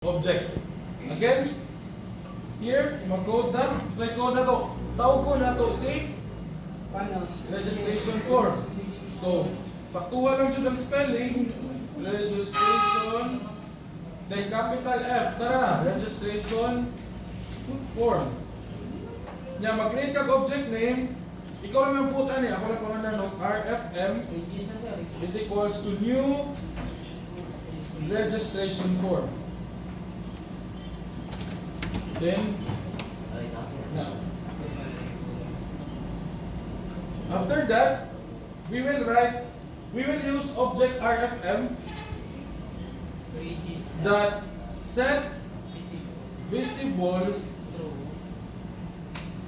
object. Again, here, mag-code na. So, i-code na to. Tawag ko na to si registration form. So, saktuhan lang dyan ang spelling. Registration. Then, capital F. Tara na. Registration form. Yan, mag-create kag object name. Ikaw lang yung putan eh. Ako lang pangalan ng RFM is equals to new registration form. Then, now. After that, we will use object RFM that set visible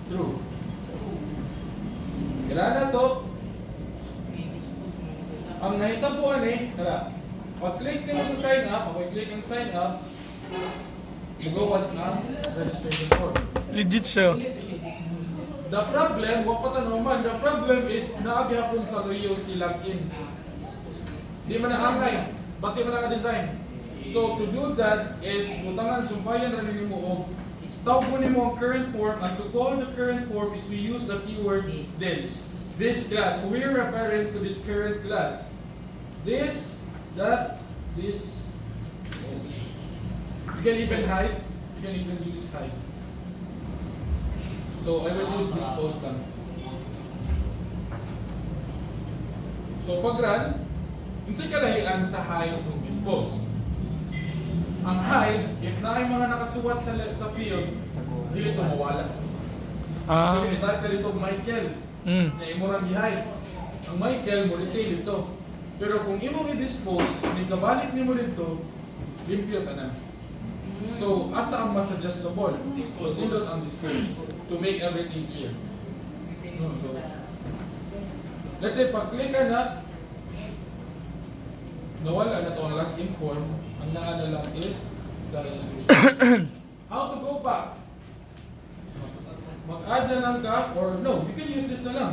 true. Kailangan na to. Ang nahitapuan eh, tara. Pag-click nyo sa sign up, pag-click ang sign up, magawas ang registration form. Legit siya. The problem, wag pa tanong man, the problem is naagihapon sa Rio si login. Di man naangay, ba't di man naka-design? So to do that is, butangan, sumpayan rin mo o tawag mo mo ang current form, and to call the current form is we use the keyword this class. So we're referring to this current class. This, that, this. You can even hide. You can even use hide. So I will use this post lang. So pag run, hindi kalahian sa hide kung this post. Ang hide, if na ay mga nakasuwat sa field, hindi ito mawala. So initat ka dito Michael, na imurang i-hide. Ang Michael mo retail ito. Pero kung imong i-dispose, may kabalik ni mo dito, limpyo ka na. So, asa ang mas adjustable? Pindot ang dispose to make everything clear. So, let's say, pag-click ka na, nawala na ito ang login form, ang naano lang is the registration. How to go back? Mag-add na lang ka, or no, you can use this na lang.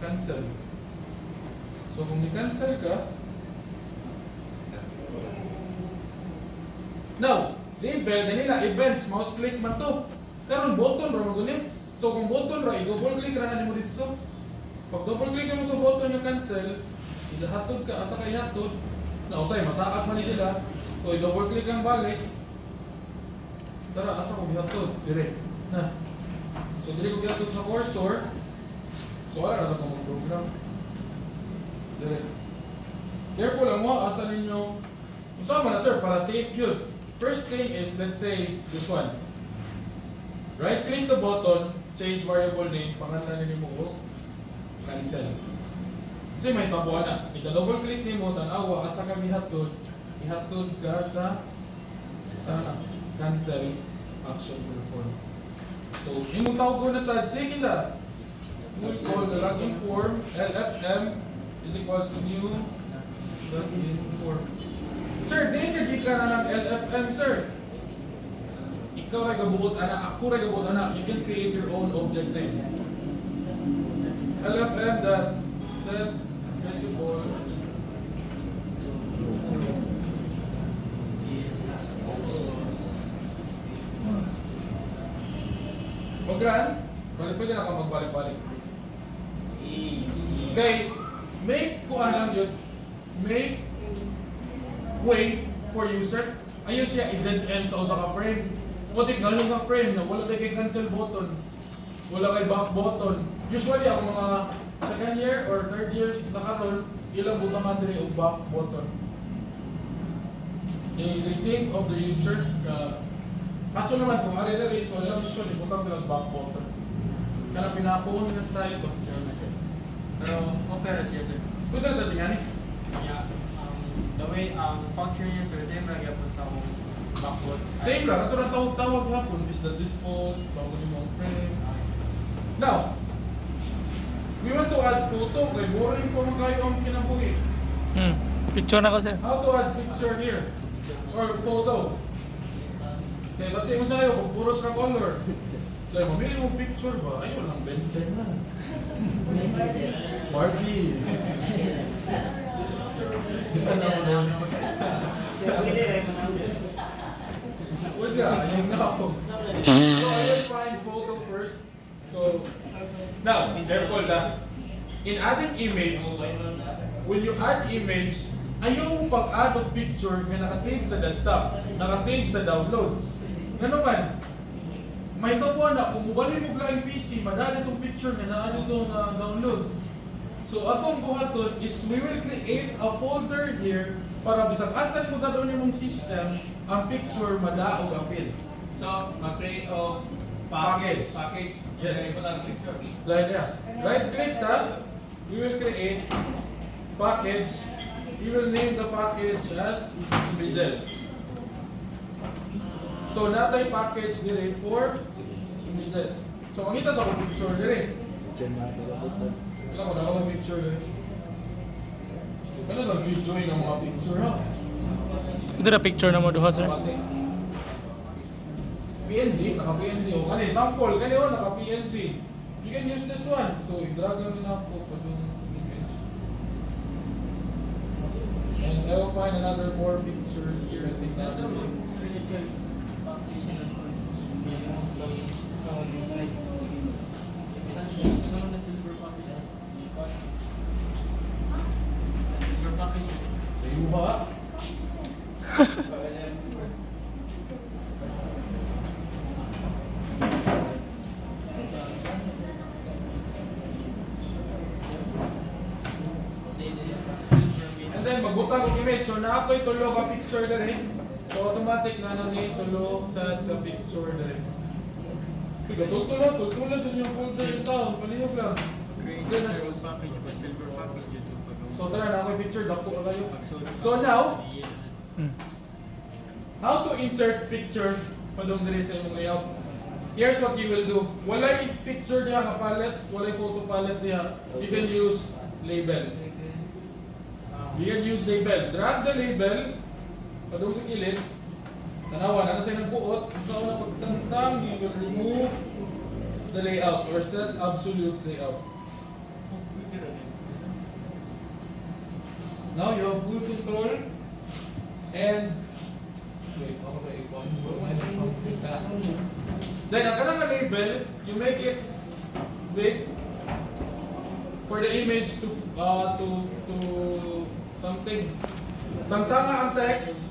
Cancel. So, kung i-cancel ka, now, label, ganila, events, mouse click man to. Karon button ra magulit. So kung button ra, i-double click ra na nimo dito. Pag double click mo sa button yung cancel, ilahatod ka asa kay hatod. Na usay masaak man ni sila. So i-double click ang balik. Tara asa ko gihatod dire. Na. So dire ko gihatod sa cursor. So wala na sa kong program. Dire. Careful lang mo asa ninyo. Unsa man na sir para safe yun. First thing is, let's say, this one. Right-click the button, change variable name, pangalan ni mo, cancel. Kasi may tabuan na. Ika-double-click ni mo, tanawa, asa ka ihatod ka sa cancel action perform. So, imong tawag ko na sa sige na. We'll call the login form, LFM is equals to new login form. Sir, di ka na ng LFM, sir. Ikaw ray gabuot ana, ako ray gabuot ana. You can create your own object name. LFM that set visible. Pag-run, pwede na ka magbalik-balik. Okay, make ko alam yun. Make wait for user. Ayun siya i-dead end sa usa ka frame. Putik na sa frame na wala kay cancel button. Wala kay back button. Usually ang mga second year or third years na karon ilang butang dire og back button. They think of the user kaso naman kung ari na so ilang usually butang sila back button. Kana pinaka-phone na style ko. Pero okay ra siya. Pwede sa tingani. Yeah. The way function niya, sir, same lang yapon sa akong backboard. Same lang. Ito na tawag hapon is the dispose, tawag mo ang frame. Now, we want to add photo. Kaya boring po mga kayo ang kinabuhi. Picture na ko, sir. How to add picture here? Or photo? Kaya bati mo sa'yo kung puros na color. Kaya mamili mo picture ba? Ayaw lang, benten lang. Barbie. Yeah, you know. So I will find photo first. So now, careful na. In adding image, when you add image, ayaw mo pag-add of picture na nakasave sa desktop, nakasave sa downloads. Ano man, may nakuha na, kung mubali mo lang yung PC, madali itong picture na naano itong downloads. So atong buhaton is we will create a folder here para bisag asa mo dadon imong system, ang picture madaog apil. So, mag-create of Package. Package. Yes. Okay, put ang picture. Like this. Right click tab, we will create package. We will name the package as images. So natay package dire for images. So makita sa akong picture dire. Wala ko na akong picture dire. Ano sa join ang mga picture ha? Ito na picture na mo duha, sir. PNG, naka-PNG. O, kani, sample, kani o, naka-PNG. You can use this one. So, i-drag lang na po pa dun sa image. And I will find another more pictures here. I think that will be. Ayun ba? And then magbutang og image. So na ako'y tulo ka picture dere. So automatic na nani tulo sa ka picture dere. Tiga tulo sa yung folder yung taon. Palihog lang. Create a zero package ba silver package ito pag So tara na ako'y picture dako ka kayo. So now, Hmm. how to insert picture padung diri sa imong layout. Here's what you will do. Walay picture diha nga palette, walay photo palette diha. You can use label. You can use label. Drag the label padung sa kilid. Tanawa na sa nagbuot. So una pagtangtang, you will remove the layout or set absolute layout. Now you have full control and wait, ako sa icon. Then ang kanang label, you make it big for the image to something. Tangtanga ang text.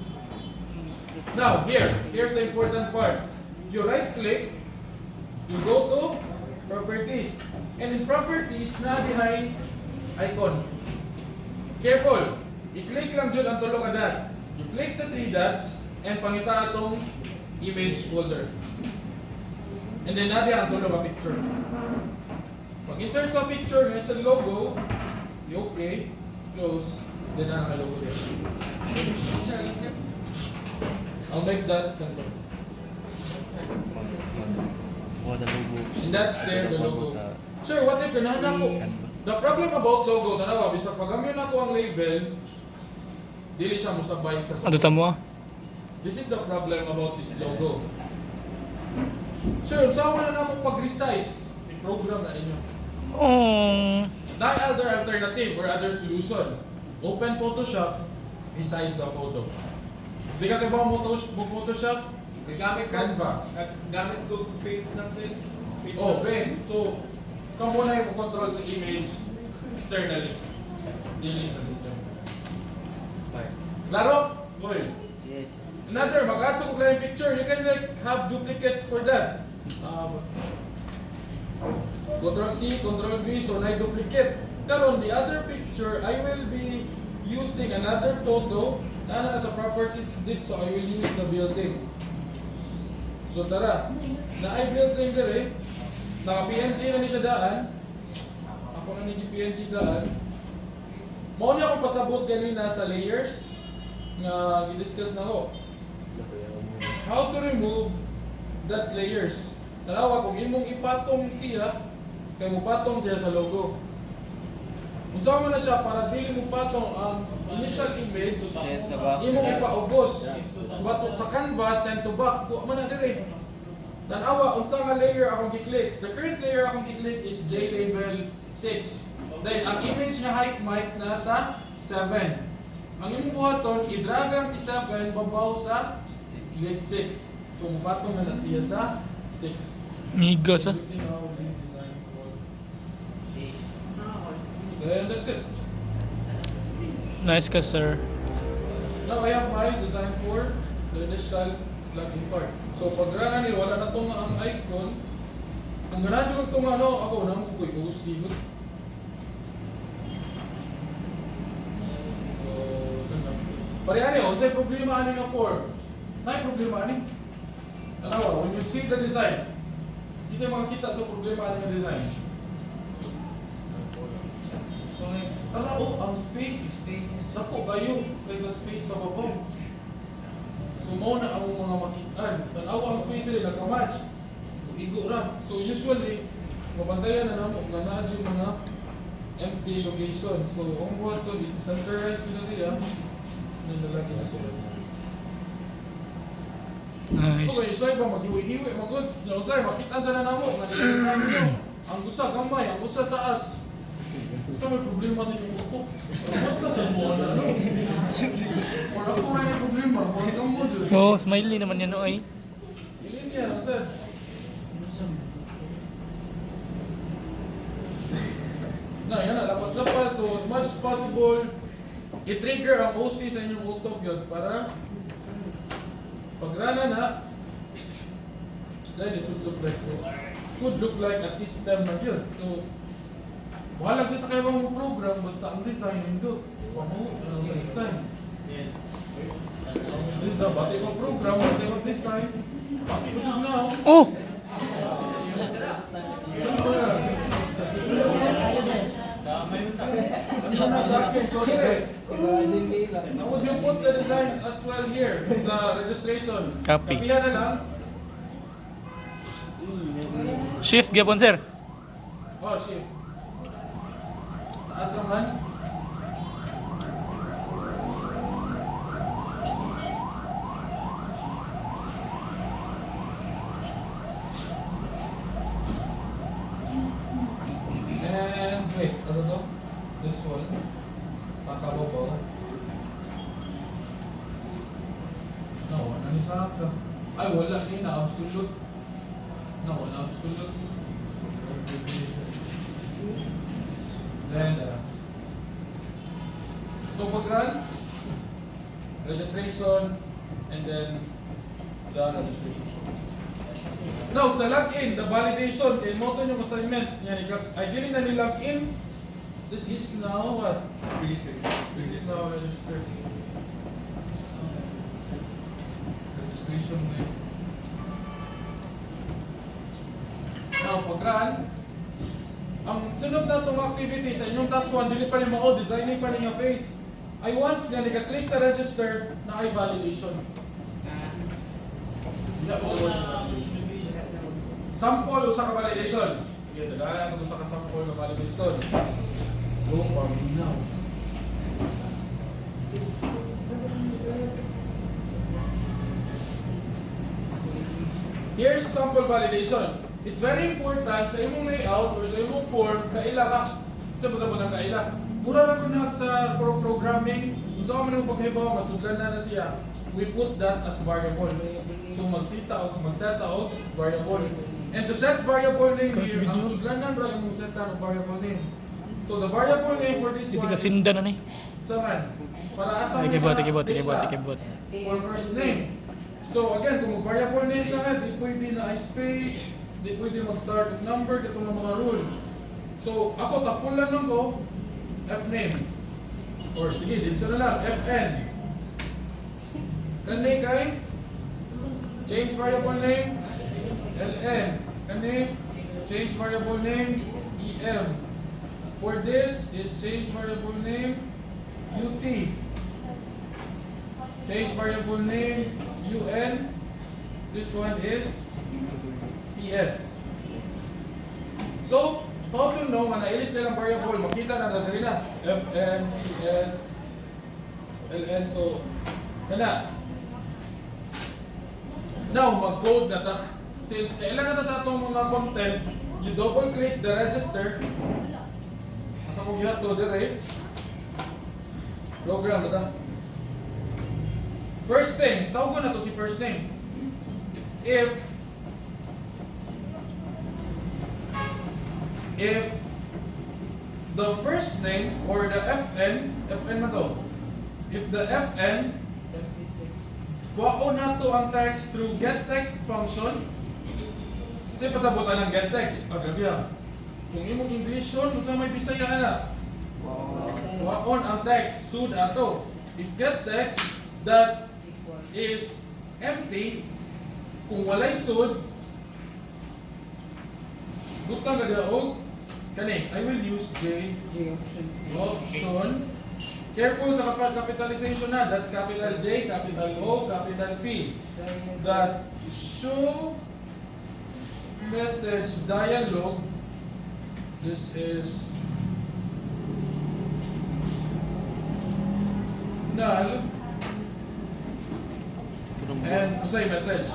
Now here's the important part. You right click, you go to properties, and in properties na dihay icon. Careful! I-click lang dyan ang tulong adan. You click the 3 dots and pangita atong image folder. And then natin ang tulong ang picture. Pag insert sa picture, ngayon sa logo, you okay, close, then na naka-logo din. I'll make that center. And that's there, the logo. Sure, what if ganahan ako? The problem about logo, tanawa, bisag pagamyon ako ang label, dili siya musabay sa Ano tamo? This is the problem about this logo. Sure, saan na naman mag-resize? I-program na inyo. Oh. Na other alternative or other solution. Open Photoshop, resize the photo. Di ka ba mo Photoshop? Gamit Canva. Gamit ko paint natin. Oh, paint. So, kung muna yung control sa image externally. Dili sa system. Klaro? Boy. Yes. Another, mag-add sa kung picture, you can like have duplicates for that. Control C, Control V, so na duplicate. Karon the other picture, I will be using another photo na sa property dito, so I will use the building. So tara, na ay building dire, naka-PNG na ni siya daan. Ako na ni PNG daan. Mao niya ako pasabot ganina sa layers nga i-discuss na ko. How to remove that layers. Tanawa, kung imong ipatong siya, kay mo patong siya sa logo. Unsa mo na siya para dili mo patong ang initial image, imong ipaubos. But sa canvas, send to back, kuha man na dire. Tanawa, unsa nga layer akong gi-click? The current layer akong gi-click is JLabel 6. Then, ang image nga height mic nasa 7. Ang imong buhaton, i-dragan si 7 babaw sa grid 6. So mupatong na siya sa 6. Miga sa. Then that's it. Nice ka, sir. Now I have my design for the initial login part. So pag rana ni wala na tong ang icon, kung ganahan ko itong ano, ako na mo ko'y OC. So, ganun. Pare ani, unsay problema ani nga form? May problema ani. Tanawa, when you see the design, isa makakita sa problema ani nga design. Tanawa, ang space. Nako kayo kaysa space sa babaw. So mo na ang mga makitaan. Tanawa ang space nila nagka-match. Igo ra. So usually, mabantayan na namo nga naa yung mga empty location. So ang buhat ko is centralized nila diya. Nilalagay na sila. Okay, Nice. so iba maghiwi-hiwi, magod. Yung sir, makita sa na namo. Nga nyo. Ang gusa gamay, ang gusa taas. So may problema sa inyong utok. Ano ka sa buwan na no? Or ako may problema, buwan kang mo dyan. Oh, smiley naman yan, oy. Ilin yan, sir. Na, yan na, lapas-lapas. So, as much as possible, i-trigger ang OC sa inyong utok yun para pag rana na, then it would look like this. It would look like a system na yun. So, walang kita kayo mga program, basta ang design hindi. Pamu, ang design. Yes. Ang design, bati mo program, bati mo design, bati mo dyan na. Oh! Ano yan? May Ano na sa akin? So, here. Now, would you put the design as well here sa registration? Copy. Kapihan na lang. Shift, gapon, sir. Oh, shit. Taas naman. And wait, ano to? This one. Takababaw. No, ano sa akin? Ay, wala yun na absolute. No, wala absolute. Then, so pag-run, registration, and then the registration. Now, sa login, the validation, kay mo ito yung assignment. Yan, ideally na ni-login. This is now what? This is now registered. Registration name. Now, pag-run, ang sunod na itong activity sa inyong task 1, dili pa rin mao, designing pa rin yung face. I want nga nag-click sa register na ay validation. Sample o sa validation. Sige, dagalan ko sa sample na validation. So, paminaw. Here's sample validation. It's very important sa imong layout or sa imong form, kaila ka. Sa ng kaila. Mura na ko na sa programming. So, kung ano pagkaibaw, masudlan na siya. We put that as variable. So, mag-set out variable. And to set variable name here, ang sudlanan ra imong set ng variable name. So, the variable name for this Hindi one ka sinda na ni. Saman. Para asa mo Tikibot, na tikibot, data tikibot, tikibot. for first name. So again, kung mag-variable name ka nga, di pwede na i-space, di pwede mag-start with number, dito ng mga rule. So ako, tapulan lang ko, F-name. Or sige, dito na lang, Fn. Kani kay, change variable name, Ln. Kani, change variable name, Em. For this is change variable name, UT. Change variable name, UN. This one is PS. So, how to know nga na-ilis na ng variable, makita na natin na. FN, PS, LN, so, kana. Now, mag-code na ta. Since kailangan na sa atong mga content, you double click the register. Asa mo gihat to dire. Program na ta. First name, tawag ko na to si first name. if the first name or the FN man to, if the FN kuhaon na to ang text through getText function, kasi pasabutan ng getText, agabiya. Kung imong English yun, kung sa may Bisaya na, kuhaon ang text, sud ato. If getText that is empty, kung walay sud, butang ka daog, kani, I will use J option. Careful sa capitalization na, that's capital J, capital O, capital P. That show message dialog, this is null, and what's say message?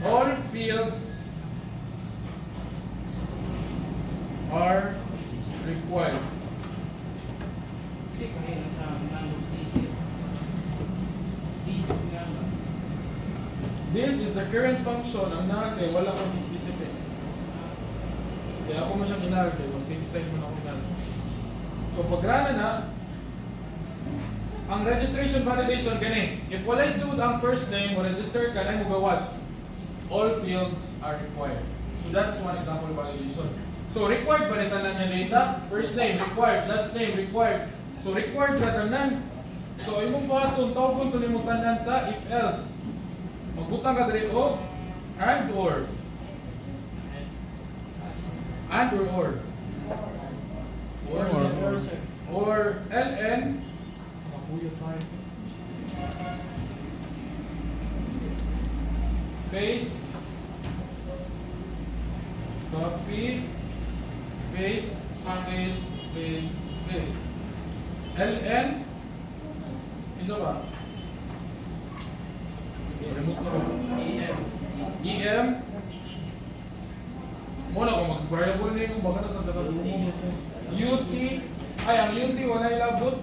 All fields are required. This is the current function. Ang null kay wala akong specific. Kaya ako mo siyang inull kay mas safe side mo na ako null. So pagrana na, ang registration validation gani. If walay sud ang first name mo register ka na mo gawas. All fields are required. So that's one example validation. So required ba nita na niya data? First name required, last name required. So required na tanan. So imong buhaton tawgon to nimo tanan sa if else. Magbutang ka diri og and or ln paste copy paste ln ito ba? Remove na rin. em muna kung mag-variable na yung baka nasa kasalumo ut ay ang ut wala ilabot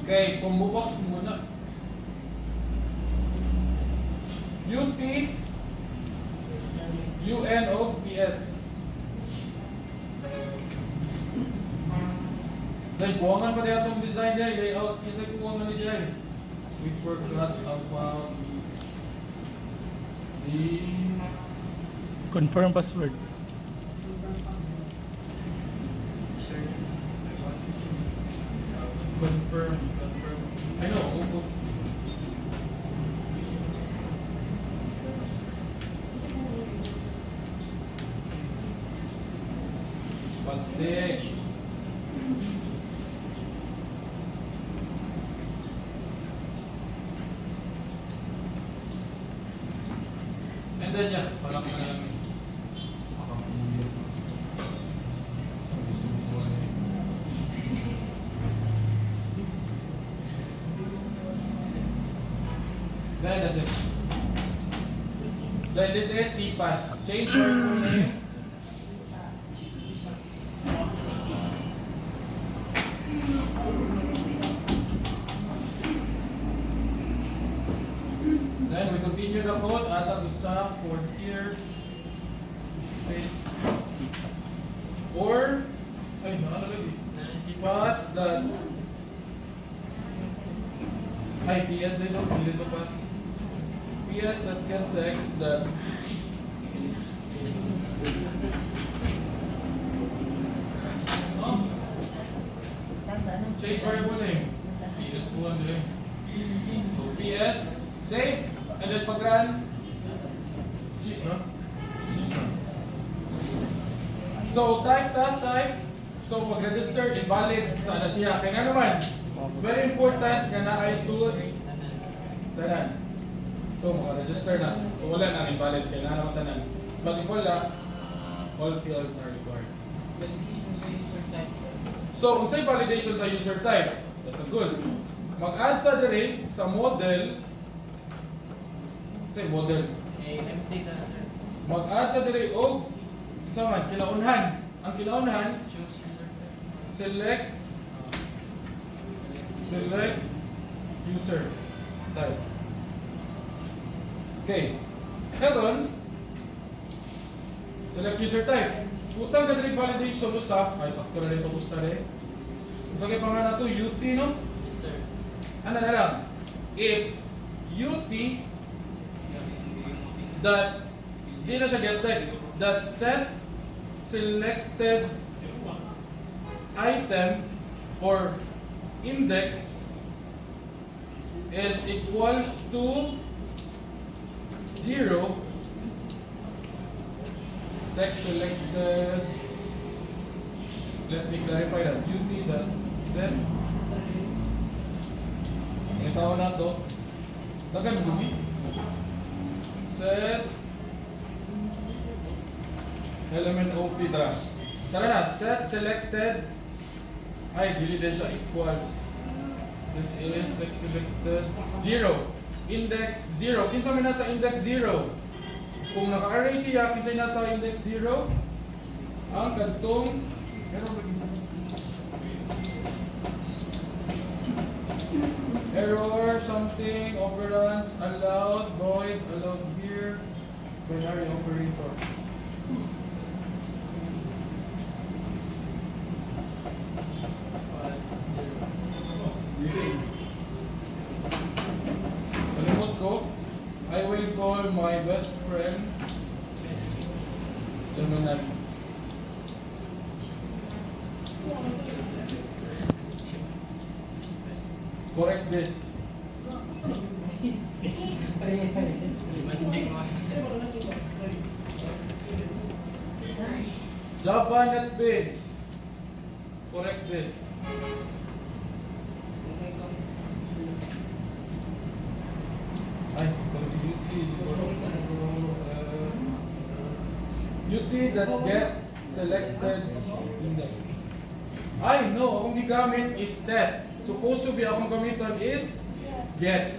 kay combo box muna ut un o ps dahil buwangan pa niya itong design niya layout kasi buwangan niya we forgot about the Confirm password. confirm I know almost pati and then yeah parang lang makapulit then that's it. Then this is CPAS. Change your full name. Then we continue the code at isa for here. CPAS. Or ay nakalagay. CPAS that IPS dito, dito pass. PS that can text that is save variable name PS1 din. So PS save and then pag run so type so pag register invalid sana siya kaya nga naman it's very important ka na ay sud tanan. So, register na. So, wala na invalid. Kailangan naman tanan. But if wala, all fields are required. So, unsay validation sa user type? That's a good. Mag-add ta diri sa model. Say model. Mag-add ta diri og sa man kinaunhan. Ang kinaunhan select user type. Okay. Karon, select user type. Utang ka diri validation usa, ay sakto na rin pagusta rin. Unsa kay pangalan to UT no? Yes, sir. Ano na lang? If UT that di na siya get text that set selected item or index is equals to 0, set selected, let me clarify that UT that set ito na to dagan gumi set element OP tara na set selected ay dili din siya equals this is set selected 0 index 0 kinsa man nasa index 0 kung naka-array siya kinsa nasa index 0 ang kadtong error something overruns allowed void allowed here binary operator. Malimot ko, I will call my best friend Jaminal. Correct this. Java net base. Correct this. UT that get selected index. I know, akong gigamit is set. Supposed to be akong gamiton is get.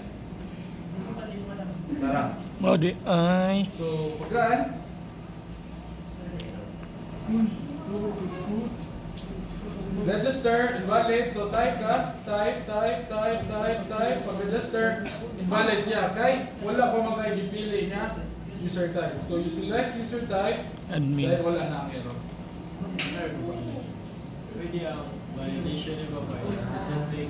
Tara. Mao di ay. So, pagkaan. Register, invalid. So, type ka. Type. Pag-register, invalid siya. Kay, wala pa magkagipili niya user type. So, you select user type. Admin. Dahil wala na ang error. Pwede ang validation iba ba? Specific.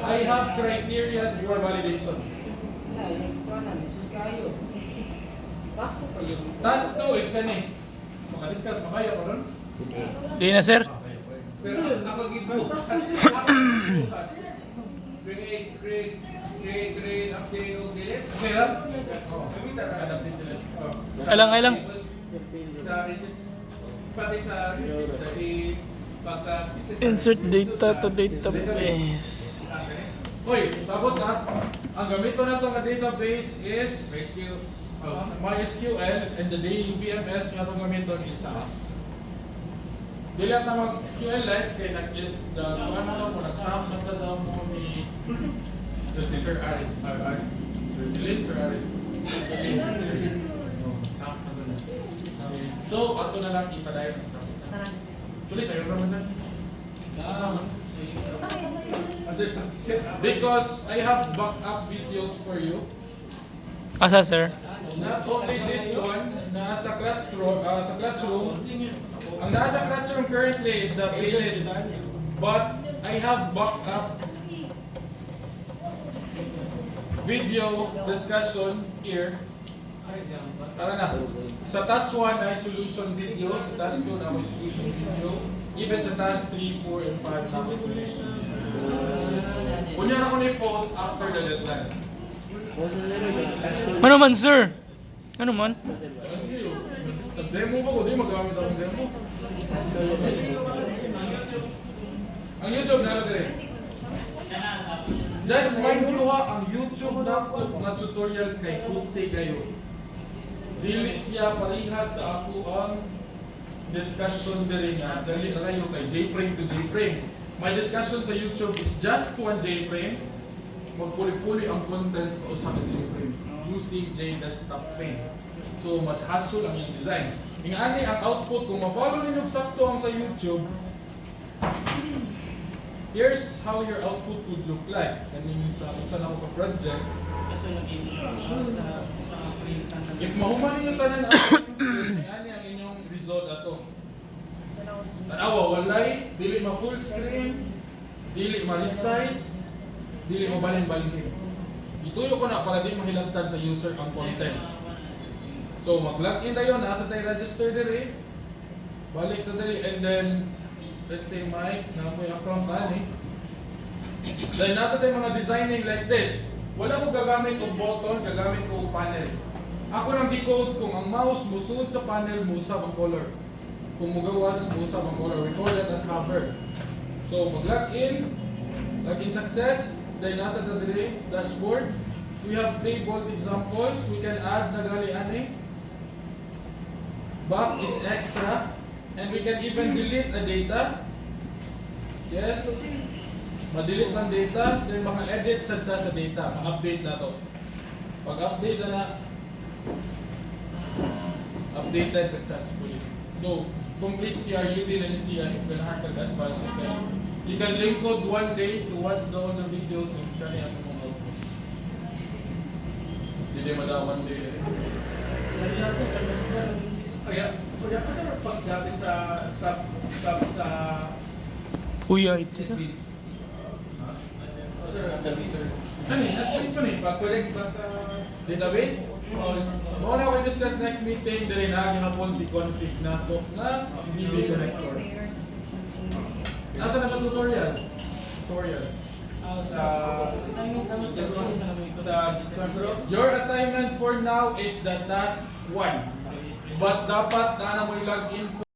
I have criteria for validation. Task 2 is kani. Maka-discuss pa kayo ron? Di na sir. Pero ako gibuhat. Create, update, o delete. Okay lang? Oo. Update, delete. Alang. Pati sa pagka... Insert data to database. Hoy, sabot na. Ang gamit ko na itong database is MySQL and the DBMS nga itong gamiton is dili na mag-SQLite kay nag-is the ano lang mo nag-sum na sa daw mo ni Sir Aris. Sir Celine, Sir Aris. So, ato na lang ipadayon ang sum. Actually, sa'yo naman sir. Because I have backup videos for you. Asa sir? Not only this one, nasa classroom, ang nasa classroom currently is the playlist, but I have backup video discussion here. Tara na. Sa task 1 ay solution video, sa task 2 na may solution video, even sa task 3, 4, and 5 na may solution video. Kunyara ko na i-post after the deadline. Ano man sir? Ano man? Demo ba ko? Di magamit akong demo. Ang YouTube na rin. Just mind you ha, ang YouTube na tutorial kay Kuti kayo. Dili siya parihas sa ako ang discussion diri nga. Dali na kayo kay J-frame to J-frame. My discussion sa YouTube is just to one J-frame. Magpuli-puli ang content sa usang J-frame using J-desktop frame. So, mas hassle ang yung design. Ingani ang output, kung ma-follow ninyo sakto ang sa YouTube, here's how your output would look like. Kaning sa usan ako ka project. Ito naging sa If mahuman ninyo tanan ang ang inyong result ato. Tanawa, walay, dili ma full screen, dili ma resize, dili mo balin-balin. Ituyo ko na para di mahilangtan sa user ang content. So mag-login tayo, nasa tayo register diri. Balik na diri and then let's say Mike, na mo yung account ani. Then nasa tayo mga designing like this. Wala ko gagamit og button, gagamit ko og panel. Ako nang decode kung ang mouse musud sa panel, musab ang color. Kung mugawas, musab ang color. We call that as hover. So mag-login, login success. Then nasa ta diri dashboard. We have tables examples. We can add na gali ani. Back is extra. And we can even delete a data. Yes. Ma-delete ng data, then maka-edit sa data, ma-update na to. Pag-update na updated successfully. So, complete CRUD na ni siya if ganahan kag-advance you can link code one day to watch all the videos of kani ang mga output. Hindi madaw one day eh. Kaya kasi pagdating sa Kuya, ito sa. Ano eh? At-points ko ni? pag-correct ba sa Database? Mao na ko discuss next meeting diri na gihapon si config na to na video next door. Nasa na sa tutorial? Tutorial. sa Your assignment for now is the task 1. But dapat na mo i-log in